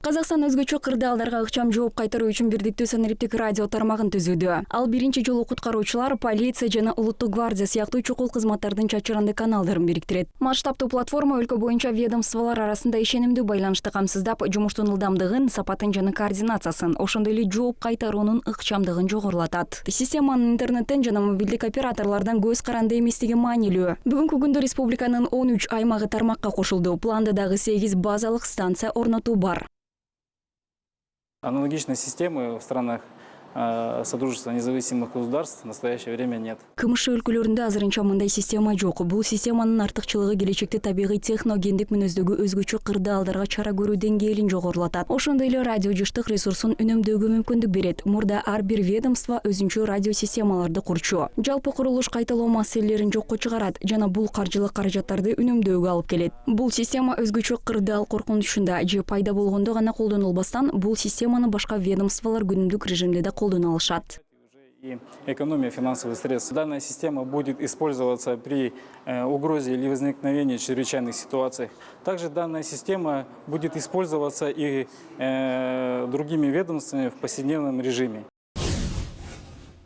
Казакстан өзгөчө кырдаалдарга ыкчам жооп кайтаруу үчүн бирдиктүү санариптик радио тармагын түзүүдө. Ал биринчи жолу куткаруучулар, полиция жана улуттук гвардия сыяктуу чукул кызматтардын чачыранды каналдарын бириктирет. Масштабтуу платформа өлкө боюнча ведомстволор арасында ишенимдүү байланышты камсыздап, жумуштун ылдамдыгын, сапатын жана координациясын, ошондой эле жооп кайтаруунун ыкчамдыгын жогорулатат. Системанын интернеттен жана мобилдик операторлордон көз каранды эместиги маанилүү. Бүгүнкү күндө республиканын 13 аймагы тармакка кошулду. Планда дагы 8 базалык станция орнотуу бар. Аналогичной системы в странах Содружества независимых государств в настоящее время нет. КМШ өлкөлөрүндө азырынча мындай система жок. Бул системанын артыкчылыгы келечекте табигый техногендик мүнөздөгү өзгөчө кырдаалдарга чара көрүү деңгээлин жогорулатат. Ошондой эле радиожыштык ресурсун үнөмдөөгө мүмкүндүк берет. Мурда ар бир ведомство өзүнчө радиосистемаларды курчу. Жалпы курулуш кайталоо маселелерин жокко чыгарат жана бул каржылык каражаттарды үнөмдөөгө алып келет. Бул система өзгөчө кырдаал коркунучунда же пайда болгондо гана колдонулбастан, бул системаны башка ведомстволор күнүмдүк режимде да колдоно алышат. И экономия финансовых средств. Данная система будет использоваться при угрозе или возникновении чрезвычайных ситуаций. Также данная система будет использоваться и другими ведомствами в повседневном режиме.